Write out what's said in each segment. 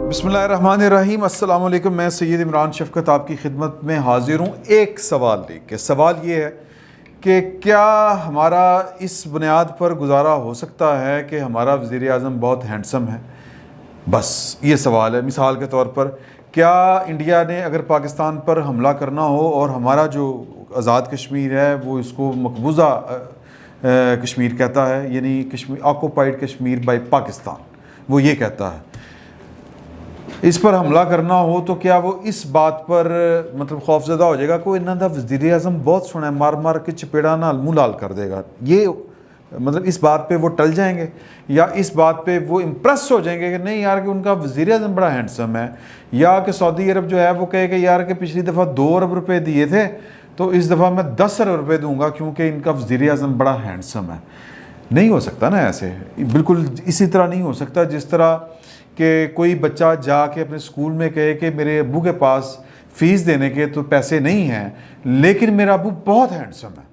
बिस्मिल्लाहिर्रहमानिर्रहीम, अस्सलाम वालेकुम। मैं सैयद इमरान शफ़क़त आपकी खिदमत में हाज़िर हूँ एक सवाल लेके। सवाल ये है कि क्या हमारा इस बुनियाद पर गुजारा हो सकता है कि हमारा वज़ीर आज़म बहुत हैंडसम है? बस ये सवाल है। मिसाल के तौर पर, क्या इंडिया ने अगर पाकिस्तान पर हमला करना हो और हमारा जो आज़ाद कश्मीर है वो इसको मकबूजा कश्मीर कहता है, यानी कश्मीर ऑक्यूपाइड कश्मीर बाय पाकिस्तान, वो ये कहता है, इस पर हमला करना हो तो क्या वो इस बात पर मतलब खौफजदा हो जाएगा कोई इन्हों का वज़ीर आज़म बहुत सोना है, मार मार के चपेड़ा नाल मुँह लाल कर देगा, ये मतलब इस बात पे वो टल जाएंगे या इस बात पे वो इम्प्रेस हो जाएंगे कि नहीं यार कि उनका वज़ीर आज़म बड़ा हैंडसम है, या कि सऊदी अरब जो है वो कहे कि यार कि पिछली दफ़ा 2 अरब रुपये दिए थे तो इस दफ़ा मैं 10 अरब रुपये दूंगा क्योंकि इनका वज़ीर आज़म बड़ा हैंडसम है। नहीं हो सकता ना ऐसे, बिल्कुल इसी तरह नहीं हो सकता जिस तरह कि कोई बच्चा जाके अपने स्कूल में कहे कि मेरे अब्बू के पास फ़ीस देने के तो पैसे नहीं हैं लेकिन मेरा अब्बू बहुत हैंडसम है,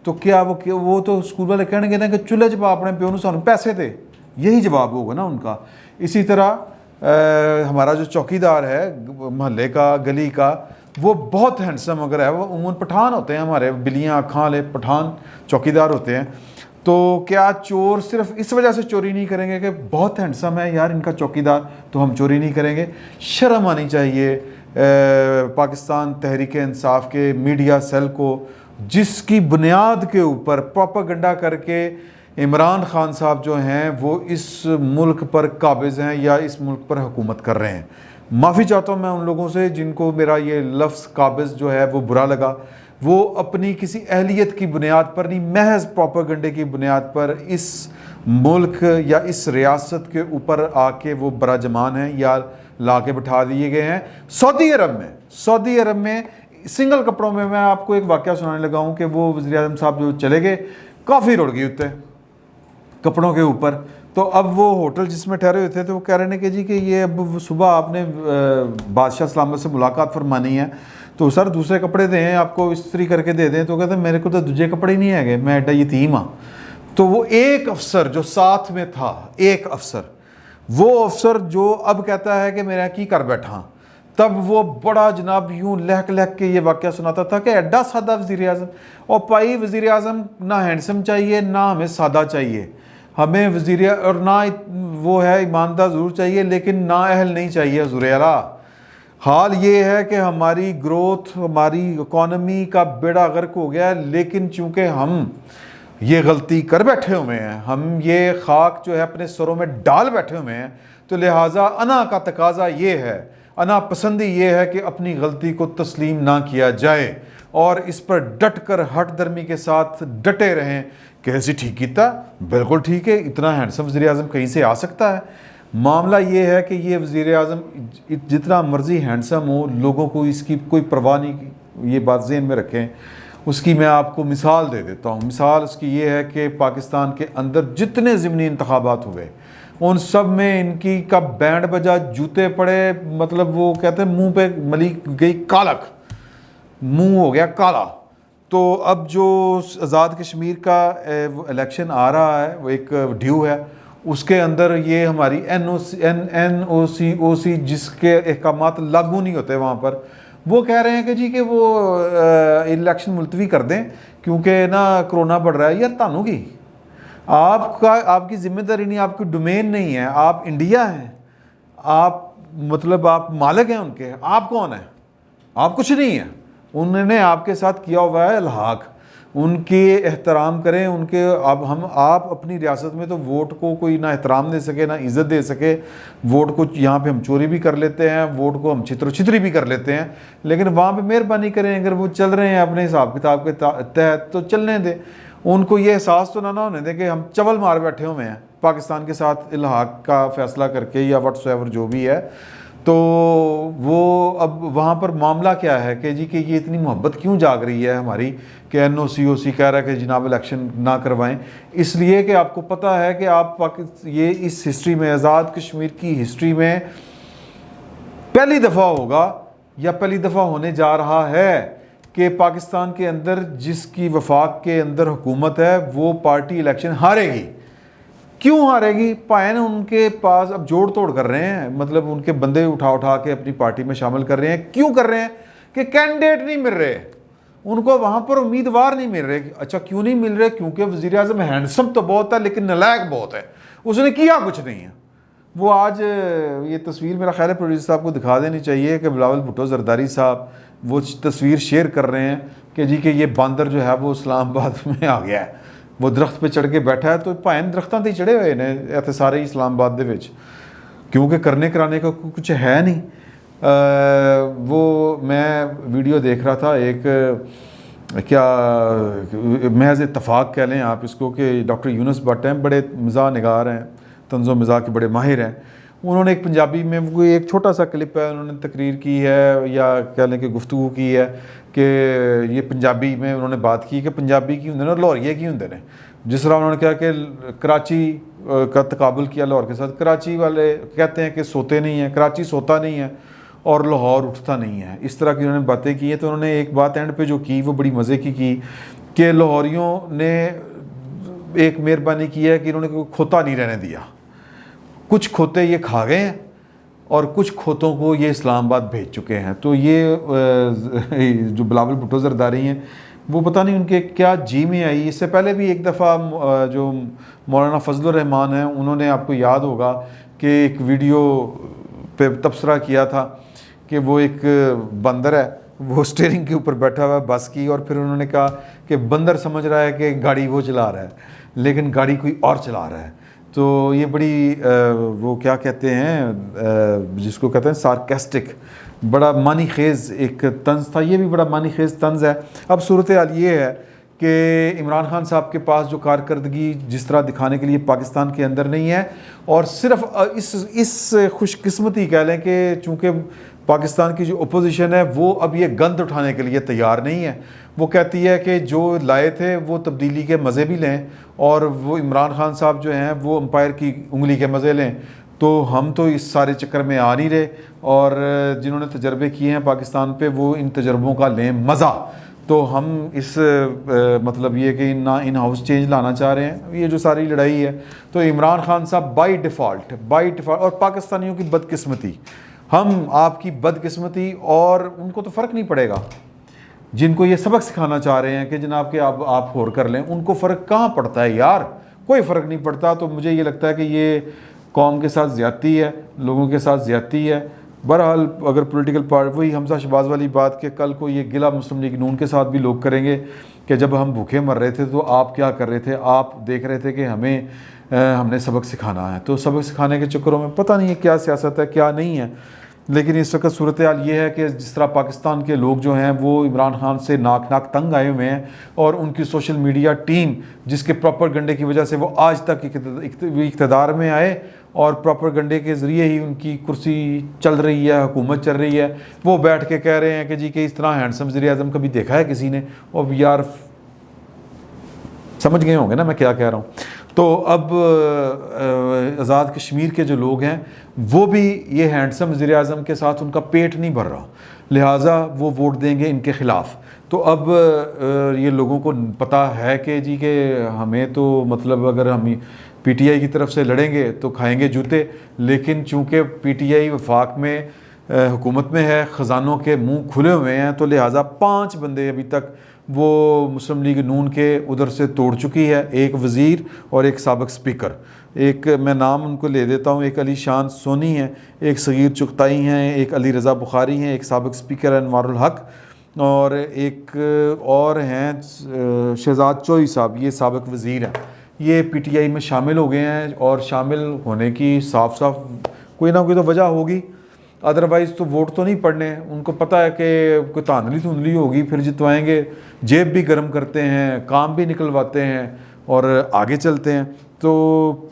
तो क्या वो तो स्कूल वाले कहेंगे ना कि चूल्हे जब अपने प्यो नूं सानूं पैसे दे, यही जवाब होगा ना उनका। इसी तरह हमारा जो चौकीदार है महल्ले का, गली का, वो बहुत हैंडसम अगर है, वो उमूमन पठान होते हैं, हमारे बिल्लियाँ आँखां वाले पठान चौकीदार होते हैं, तो क्या चोर सिर्फ इस वजह से चोरी नहीं करेंगे कि बहुत हैंडसम है यार इनका चौकीदार, तो हम चोरी नहीं करेंगे? शर्म आनी चाहिए पाकिस्तान तहरीक इंसाफ के मीडिया सेल को, जिसकी बुनियाद के ऊपर प्रोपेगेंडा करके इमरान खान साहब जो हैं वो इस मुल्क पर काबिज़ हैं या इस मुल्क पर हुकूमत कर रहे हैं। माफ़ी चाहता हूँ मैं उन लोगों से जिनको मेरा ये लफ्ज़ काबिज़ जो है वो बुरा लगा। वो अपनी किसी अहलियत की बुनियाद पर नहीं, महज प्रोपेगेंडे की बुनियाद पर इस मुल्क या इस रियासत के ऊपर आके वो बराजमान हैं या ला के बिठा दिए गए हैं। सऊदी अरब में सिंगल कपड़ों में मैं आपको एक वाक़या सुनाने लगा हूँ कि वो वज़ीर आज़म साहब जो चले गए, काफ़ी रुड़ गई उत्ते कपड़ों के ऊपर। तो अब वो होटल जिसमें ठहरे हुए थे तो वो कह रहे हैं कि जी कि ये अब सुबह आपने बादशाह सलामत से मुलाकात फरमानी है तो सर दूसरे कपड़े दें, आपको इस्त्री करके दे दें। तो कहते हैं मेरे को तो दूसरे कपड़े ही नहीं है, मैं एडा यतीम हाँ। तो वो एक अफसर जो साथ में था, एक अफसर, वो अफसर जो अब कहता है कि मेरा की कर बैठा, तब वो बड़ा जनाब यूं लहक लहक के ये वाक़या सुनाता था कि एडा सादा वज़ीर आज़म। और पाई वज़ीर आज़म ना हैंडसम चाहिए ना हमें सादा चाहिए, हमें वज़ीर और ना वो है ईमानदार ज़रूर चाहिए लेकिन ना अहल नहीं चाहिए। हुज़ूर आला, हाल ये है कि हमारी ग्रोथ, हमारी इकॉनमी का बेड़ा गर्क हो गया है, लेकिन चूंकि हम ये गलती कर बैठे हुए हैं, हम ये खाक जो है अपने सरों में डाल बैठे हुए हैं, तो लिहाजा अना का तकाजा ये है, अना पसंदी ये है कि अपनी गलती को तस्लीम ना किया जाए और इस पर डट कर हट दर्मी के साथ डटे रहें। कैसे ठीक किया, बिल्कुल ठीक है, इतना हैंडसम वज़ीर आज़म कहीं से आ सकता है? मामला ये है कि ये वज़ीर आज़म जितना मर्ज़ी हैंडसम हो, लोगों को इसकी कोई परवाह नहीं की, ये बात ज़हन में रखें। उसकी मैं आपको मिसाल दे देता हूँ। मिसाल उसकी ये है कि पाकिस्तान के अंदर जितने ज़िमनी इंतखाबात हुए उन सब में इनकी का बैंड बजा, जूते पड़े, मतलब वो कहते हैं मुँह पे मली गई कालक, मुँह हो गया काला। तो अब जो आज़ाद कश्मीर का इलेक्शन आ रहा है, वो एक ड्यू है, उसके अंदर ये हमारी NOC जिसके अहकामात लागू नहीं होते वहाँ पर, वो कह रहे हैं कि जी कि वो इलेक्शन मुलतवी कर दें क्योंकि ना कोरोना बढ़ रहा है। यार तानू की आपकी जिम्मेदारी नहीं, आपकी डोमेन नहीं है, आप इंडिया हैं, आप मतलब आप मालिक हैं उनके, आप कौन हैं? आप कुछ नहीं हैं। उन्होंने आपके साथ किया हुआ है इल्हाक, उनके एहतराम करें उनके। अब आप अपनी रियासत में तो वोट को कोई ना एहतराम दे सके ना इज़्ज़त दे सके, वोट को यहाँ पे हम चोरी भी कर लेते हैं, वोट को हम छितरी भी कर लेते हैं, लेकिन वहाँ पे मेहरबानी करें, अगर वो चल रहे हैं अपने हिसाब किताब के तहत तो चलने दें। उनको ये एहसास तो ना होने दें कि हम चवल मार बैठे हुए हैं पाकिस्तान के साथ इल्हाक का फ़ैसला करके या व्हाट्सएवर जो भी है। तो वो अब वहाँ पर मामला क्या है कि जी कि ये इतनी मोहब्बत क्यों जाग रही है हमारी कि NOC कह रहा है कि जनाब इलेक्शन ना करवाएं, इसलिए कि आपको पता है कि आप ये इस हिस्ट्री में, आज़ाद कश्मीर की हिस्ट्री में पहली दफ़ा होगा या पहली दफ़ा होने जा रहा है कि पाकिस्तान के अंदर जिसकी वफाक के अंदर हुकूमत है वो पार्टी इलेक्शन हारेगी। क्यों हारेगी? पायन उनके पास अब जोड़ तोड़ कर रहे हैं, मतलब उनके बंदे उठा उठा के अपनी पार्टी में शामिल कर रहे हैं। क्यों कर रहे हैं? कि कैंडिडेट नहीं मिल रहे, उनको वहाँ पर उम्मीदवार नहीं मिल रहे। अच्छा क्यों नहीं मिल रहे? क्योंकि वज़ीर आज़म हैंडसम तो बहुत है लेकिन नालायक बहुत है, उसने किया कुछ नहीं है। वो आज ये तस्वीर मेरा ख्याल है प्रोड्यूसर साहब को दिखा देनी चाहिए कि बिलावल भुट्टो जरदारी साहब वो तस्वीर शेयर कर रहे हैं कि जी कि ये बंदर जो है वो इस्लामाबाद में आ गया है, वो दरख्त पे चढ़ के बैठा है। तो भाएं दरख्तां ते चढ़े हुए ने इत्थे सारे इस्लामाबाद दे विच, क्योंकि करने कराने का कुछ है नहीं। वो मैं वीडियो देख रहा था, एक क्या महज इत्तफाक कह लें आप इसको, कि डॉक्टर यूनुस भट्ट हैं, बड़े मज़ाह निगार हैं, तंज़ो मज़ाह के बड़े माहिर हैं। उन्होंने एक पंजाबी में वो एक छोटा सा क्लिप है, उन्होंने तकरीर की है या कह लें कि गुफ्तगू की है कि ये पंजाबी में उन्होंने बात की कि पंजाबी की होंगे ना लाहौरिये की होंगे ने। जिस तरह उन्होंने कहा कि कराची का तकाबुल किया लाहौर के साथ। कराची वाले कहते हैं कि सोते नहीं हैं, कराची सोता नहीं है और लाहौर उठता नहीं है। इस तरह की उन्होंने बातें की हैं। तो उन्होंने एक बात एंड पे जो की वो बड़ी मज़े की कि लाहौरियों ने एक मेहरबानी की है कि इन्होंने कोई खोता नहीं रहने दिया। कुछ खोते ये खा गए हैं और कुछ खोतों को ये इस्लामाबाद भेज चुके हैं। तो ये जो बिलावल भुट्टो जरदारी हैं वो पता नहीं उनके क्या जी में आई। इससे पहले भी एक दफ़ा जो मौलाना फजलुर रहमान हैं उन्होंने, आपको याद होगा कि एक वीडियो पे तबसरा किया था कि वो एक बंदर है, वो स्टीयरिंग के ऊपर बैठा हुआ है बस की, और फिर उन्होंने कहा कि बंदर समझ रहा है कि गाड़ी वो चला रहा है लेकिन गाड़ी कोई और चला रहा है। तो ये बड़ी वो क्या कहते हैं जिसको कहते हैं सार्केस्टिक, बड़ा मानी खेज़ एक तंज था। ये भी बड़ा मानी खेज़ तंज है। अब सूरत हाल ये है कि इमरान खान साहब के पास जो कारकर्दगी जिस तरह दिखाने के लिए पाकिस्तान के अंदर नहीं है, और सिर्फ इस खुशकिस्मती कह लें कि चूँकि पाकिस्तान की जो अपोजिशन है वो अब ये गंद उठाने के लिए तैयार नहीं है। वो कहती है कि जो लाए थे वो तब्दीली के मज़े भी लें, और वो इमरान खान साहब जो हैं वो अंपायर की उंगली के मज़े लें। तो हम तो इस सारे चक्कर में आ नहीं रहे, और जिन्होंने तजर्बे किए हैं पाकिस्तान पे वो इन तजर्बों का लें मज़ा। तो हम इस मतलब ये कि ना इन हाउस चेंज लाना चाह रहे हैं, ये जो सारी लड़ाई है। तो इमरान खान साहब बाई डिफ़ॉल्ट और पाकिस्तानियों की बदकिस्मती, हम आपकी बदकिस्मती, और उनको तो फ़र्क नहीं पड़ेगा। जिनको ये सबक सिखाना चाह रहे हैं कि जनाब के आप होर कर लें, उनको फ़र्क कहाँ पड़ता है यार, कोई फ़र्क नहीं पड़ता। तो मुझे ये लगता है कि ये कौम के साथ ज़्यादती है, लोगों के साथ ज़्यादती है। बहरहाल अगर पॉलिटिकल पार्टी, वही हमजा शहबाज वाली बात कि कल को ये गिला मुस्लिम लीग नून के साथ भी लोग करेंगे कि जब हम भूखे मर रहे थे तो आप क्या कर रहे थे, आप देख रहे थे कि हमने सबक सिखाना है। तो सबक सिखाने के चक्करों में पता नहीं है क्या सियासत है क्या नहीं है। लेकिन इस वक्त सूरत हाल ये है कि जिस तरह पाकिस्तान के लोग जो हैं वो इमरान खान से नाक तंग आए हुए हैं, और उनकी सोशल मीडिया टीम जिसके प्रोपेगेंडे की वजह से वो आज तक इक़्तिदार में आए, और प्रोपेगेंडे के ज़रिए ही उनकी कुर्सी चल रही है, हुकूमत चल रही है। वो बैठ के कह रहे हैं कि जी कि इस तरह हैंडसम वज़ीर आज़म कभी देखा है किसी ने? और यार समझ गए होंगे ना मैं क्या कह रहा हूँ। तो अब आज़ाद कश्मीर के जो लोग हैं वो भी ये हैंडसम वज़ीर आज़म के साथ उनका पेट नहीं भर रहा, लिहाजा वो वोट देंगे इनके ख़िलाफ़। तो अब ये लोगों को पता है कि जी के हमें तो मतलब अगर हम पीटीआई की तरफ से लड़ेंगे तो खाएंगे जूते, लेकिन चूँकि पीटीआई वफाक में हुकूमत में है, ख़जानों के मुँह खुले हुए हैं, तो लिहाजा 5 बंदे अभी तक वो मुस्लिम लीग नून के उधर से तोड़ चुकी है, एक वज़ीर और एक साबिक़ स्पीकर। एक मैं नाम उनको ले देता हूँ, एक अली शान सोनी हैं, एक सगीर चुगताई हैं, एक अली रज़ा बुखारी हैं, एक साबिक़ स्पीकर अनवारुल हक, और एक और हैं शहजाद चोई साहब, ये साबिक़ वज़ीर हैं। ये पीटीआई में शामिल हो गए हैं, और शामिल होने की साफ कोई ना कोई तो वजह होगी, अदरवाइज़ तो वोट तो नहीं पड़ने। उनको पता है कि कोई धांधली होगी, फिर जितवाएंगे, जेब भी गर्म करते हैं, काम भी निकलवाते हैं और आगे चलते हैं। तो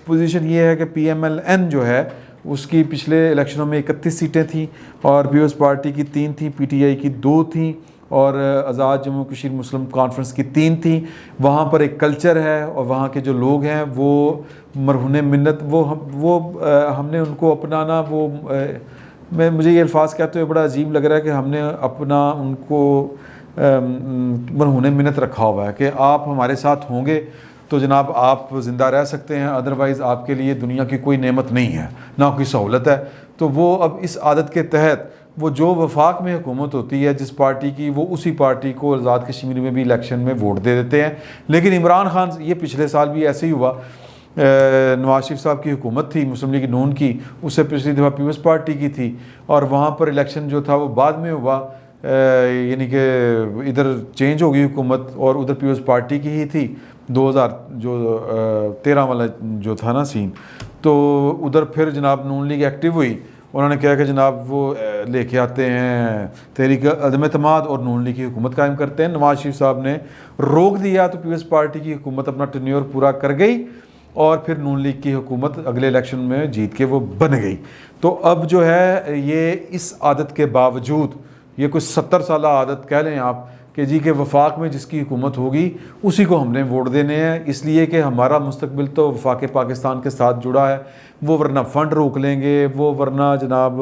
पोजीशन ये है कि PMLN जो है उसकी पिछले इलेक्शनों में 31 सीटें थीं, और पीपल्स पार्टी की 3 थी, PTI की 2 थी, और आज़ाद जम्मू कश्मीर मुस्लिम कॉन्फ्रेंस की 3 थी। वहाँ पर एक कल्चर है, और वहाँ के जो लोग हैं वो मरहून मिन्नत, हमने उनको अपना ना मुझे ये अल्फाज़ कहते हुए बड़ा अजीब लग रहा है कि हमने अपना उनको मरहून मिन्नत रखा हुआ है कि आप हमारे साथ होंगे तो जनाब आप ज़िंदा रह सकते हैं, अदरवाइज़ आपके लिए दुनिया की कोई नेमत नहीं है, ना कोई सहूलत है। तो वो अब इस आदत के तहत वो जो वफाक में हुकूमत होती है जिस पार्टी की, वो उसी पार्टी को आज़ाद कश्मीर में भी इलेक्शन में वोट दे देते हैं। लेकिन इमरान खान, ये पिछले साल भी ऐसे ही हुआ, नवाज शरीफ साहब की हुकूमत थी मुस्लिम लीग नून की, उससे पिछली दफ़ा पीपल्स पार्टी की थी, और वहाँ पर इलेक्शन जो था वो बाद में हुआ, यानी कि इधर चेंज हो गई हुकूमत और उधर पीपल्स पार्टी की ही थी। 2013 वाला जो था ना सीन, तो उधर फिर जनाब नून लीग एक्टिव हुई। उन्होंने कहा कि जनाब वो लेके आते हैं तहरीक अदम एतमाद और नून लीग की हुकूमत कायम करते हैं। नवाज शरीफ साहब ने रोक दिया तो पीपल्स पार्टी की हुकूमत अपना टेन्योर पूरा कर गई और फिर नून लीग की हुकूमत अगले इलेक्शन में जीत के वो बन गई। तो अब जो है ये इस आदत के बावजूद, ये कुछ 70 साल आदत कह लें आप कि जी के वफाक में जिसकी हुकूमत होगी उसी को हमने वोट देने हैं, इसलिए कि हमारा मुस्तकबिल तो वफाक पाकिस्तान के साथ जुड़ा है। वो वरना फ़ंड रोक लेंगे, वो वरना जनाब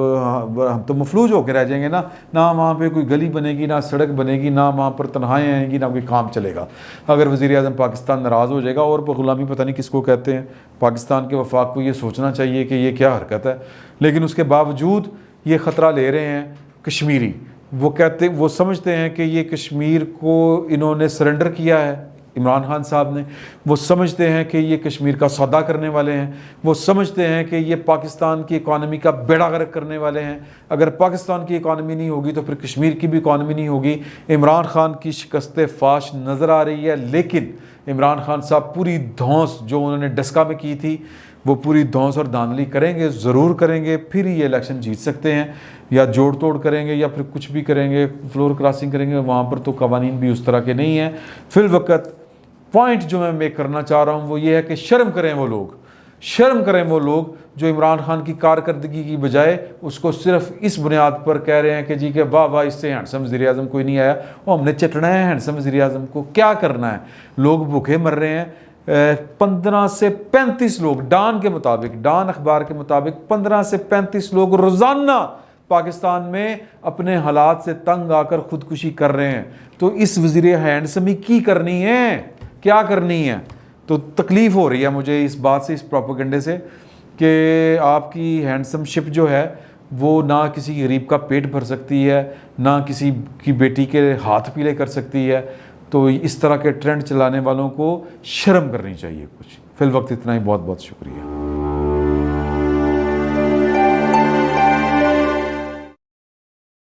हम तो मफलूज होकर रह जाएंगे ना वहाँ पे कोई गली बनेगी, ना सड़क बनेगी, ना वहाँ पर तनहाएँ आएंगी, ना कोई काम चलेगा अगर वज़ीर आज़म पाकिस्तान नाराज़ हो जाएगा। और ग़ुलामी पता नहीं किसको कहते हैं, पाकिस्तान के वफाक को ये सोचना चाहिए कि ये क्या हरकत है। लेकिन उसके बावजूद ये ख़तरा ले रहे हैं कश्मीरी। वो समझते हैं कि ये कश्मीर को इन्होंने सरेंडर किया है इमरान खान साहब ने, वो समझते हैं कि ये कश्मीर का सौदा करने वाले हैं, वो समझते हैं कि ये पाकिस्तान की इकॉनमी का बेड़ा गर्क करने वाले हैं। अगर पाकिस्तान की इकॉनमी नहीं होगी तो फिर कश्मीर की भी इकॉनमी नहीं होगी। इमरान खान की शिकस्त फाश नज़र आ रही है, लेकिन इमरान खान साहब पूरी धौंस जो उन्होंने डस्का में की थी वो पूरी धौंस और धांधली करेंगे, ज़रूर करेंगे, फिर ये इलेक्शन जीत सकते हैं, या जोड़ तोड़ करेंगे या फिर कुछ भी करेंगे, फ्लोर क्रॉसिंग करेंगे। वहाँ पर तो कवानीन भी उस तरह के नहीं हैं। फिल वक्त पॉइंट जो मैं मेक करना चाह रहा हूँ वो ये है कि शर्म करें वो लोग जो इमरान खान की कारकर्दगी की बजाय उसको सिर्फ इस बुनियाद पर कह रहे हैं कि जी के वाह इससे हैंडसम वज़ीर आज़म कोई नहीं आया, वो हमने चटना है हैंडसम वज़ीर आज़म को, क्या करना है। लोग भूखे मर रहे हैं। 15 से 35 लोग डान अखबार के मुताबिक 15 से 35 लोग रोज़ाना पाकिस्तान में अपने हालात से तंग आकर खुदकुशी कर रहे हैं। तो इस वज़ीर हैंडसमी की करनी है, क्या करनी है। तो तकलीफ़ हो रही है मुझे इस बात से, इस प्रोपेगेंडे से, कि आपकी हैंडसमशिप जो है वो ना किसी गरीब का पेट भर सकती है, ना किसी की बेटी के हाथ पीले कर सकती है। तो इस तरह के ट्रेंड चलाने वालों को शर्म करनी चाहिए कुछ। फिल वक्त इतना ही, बहुत बहुत शुक्रिया।